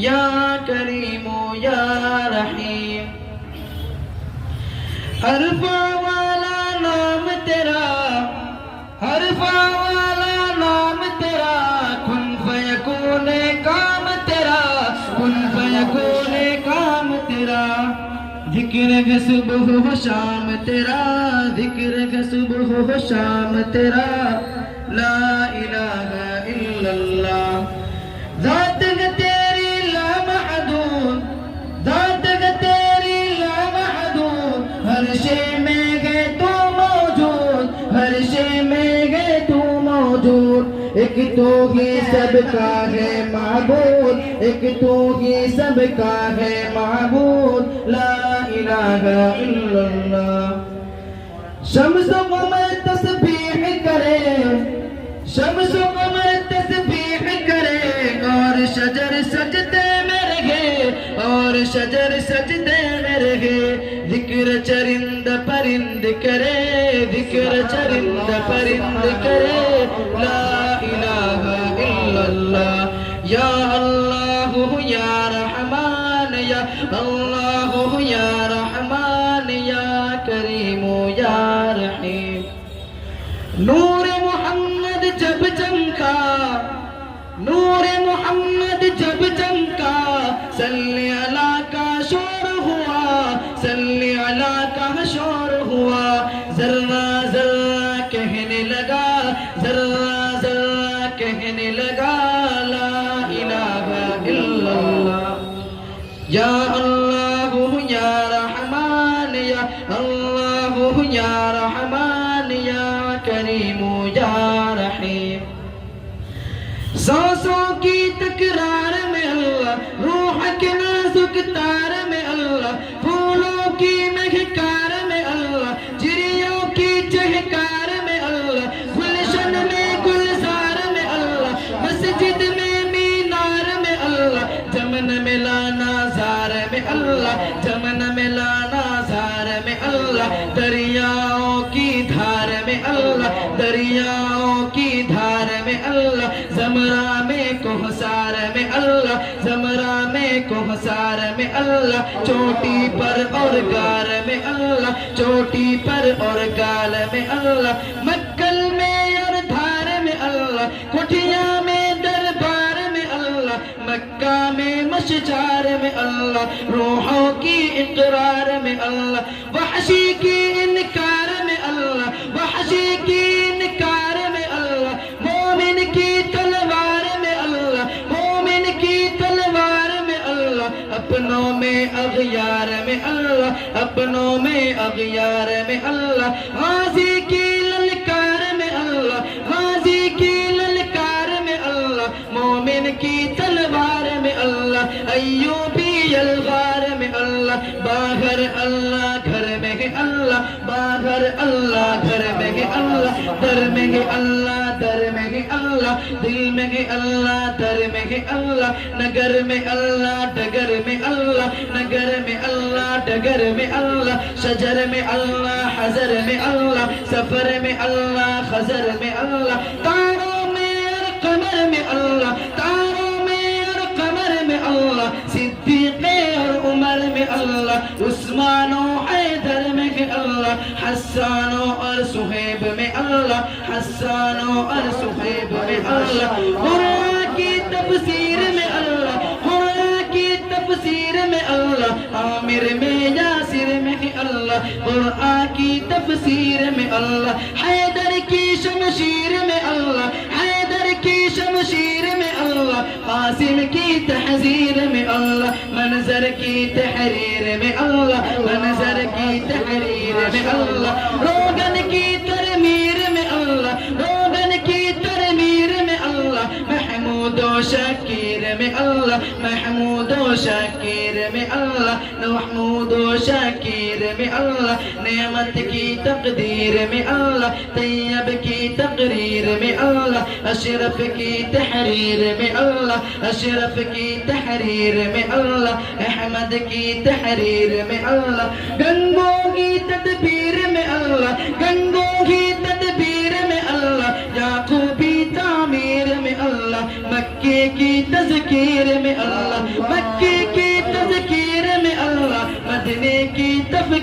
یا کریم یا رحیم. حرفاں والا نام تیرا، حرفاں والا نام تیرا، کن فیکون کام تیرا، کن فیکون کام تیرا. ذکر ہے صبح و شام تیرا، ذکر ہے صبح و شام تیرا. لا الہ الا اللہ. ذات ہے تیری لامحدود، ذات ہے تیری لامحدود، ہر شے میں ہے تو موجود، ہر شے میں ہے تو موجود. ایک تو ہی سب کا ہے معبود، ایک تو ہی سب کا ہے معبود. لا الہ الا اللہ. شمس و قمر تسبیح کرے، شمس و قمر تسبیح کرے، اور شجر سجدے میں رہے، اور شجر سجدے میں رہے. ذکر چرند پرند کرے، ذکر چرند پرند کرے. لا الہ الا اللہ. یا اللہ یا رحمان یا اللہ یا رحمان یا کریم یا رحیم. نور محمد جب چمکا، نور محمد جب چمکا، صلی اللہ کا شور ہوا، صلی اللہ کا شور ہوا. ذرہ ذرہ کہنے لگا، ذرہ ذرہ کہنے لگا. لا الہ الا اللہ. یا اللہ یا رحمان یا اللہ یا رحمان یا کریم یا رحیم. سانسوں کی تکرار میں اللہ، روح کے نازک تار میں اللہ، پھولوں کی مہکار میں اللہ، چڑیوں کی چہکار میں اللہ، گلشن میں گلزار میں اللہ، مسجد میں مینار میں اللہ، چمن میں لانا زار میں اللہ، چمن میں لانا زار میں اللہ. دریاؤں کی دھار میں اللہ، دریاؤں کی دھار میں اللہ، زمرہ میں کوہسار میں اللہ، زمرہ میں کوہسار میں اللہ. چوٹی پر اور گار میں اللہ، چوٹی پر اور گال میں اللہ، مکل میں اور دھار میں اللہ، کوٹھیاں میں دربار میں اللہ، مکہ میں مشجار میں اللہ، روحوں کی اقرار میں اللہ، وحشی کی انکار میں اللہ، وحشی کی انکار میں اللہ، مومن کی تلوار میں اللہ، مومن کی تلوار میں اللہ. اپنوں میں اغیار میں اللہ، اپنوں میں اغیار میں اللہ، غازی کی للکار میں اللہ، غازی کی للکار میں اللہ، مومن کی تلوار میں اللہ، ایوبی الغار میں اللہ. باہر اللہ گھر میں ہے اللہ، باہر اللہ گھر میں ہے اللہ، در میں ہے اللہ، در میں ہے اللہ، دل میں ہے اللہ، در میں ہے اللہ، نگر میں اللہ، ڈگر میں اللہ، نگر میں اللہ، ڈگر میں اللہ، شجر میں اللہ، حضر میں اللہ، سفر میں اللہ، خضر میں اللہ، تاروں میں اور قمر میں اللہ، تاروں میں اور قمر میں اللہ، صدیق اور عمر میں اللہ، عثمان و حیدر میں اللہ، حسان اور صہیب میں اللہ، حسان اور صہیب میں اللہ. قرآن کی تفسیر میں اللہ، قرآن کی تفسیر میں اللہ، عامر میں یاسر میں اللہ، قرآن کی تفسیر میں اللہ، حیدر کی شمشیر میں اللہ، حیدر کی شمشیر میں اللہ، قاسم کی تحذیر میں اللہ، منظر کی تحریر میں اللہ، منظر کی تحریر میں اللہ، روغن کی ترمیر میں اللہ، روغن کی ترمیر میں اللہ، محمود و شکیر میں اللہ، محمود و شکیر میں اللہ، محمود و شکیر میں اللہ، نعمت کی تقدیر میں اللہ، طیب کی تقریر میں اللہ، اشرف کی تحریر میں اللہ، اشرف کی تحریر میں اللہ، احمد کی تحریر میں اللہ، گنگوں کی تدبیر میں اللہ، گنگوں کی تدبیر میں اللہ، یعقوبی تعمیر میں اللہ، مکے کی تذکیر میں اللہ،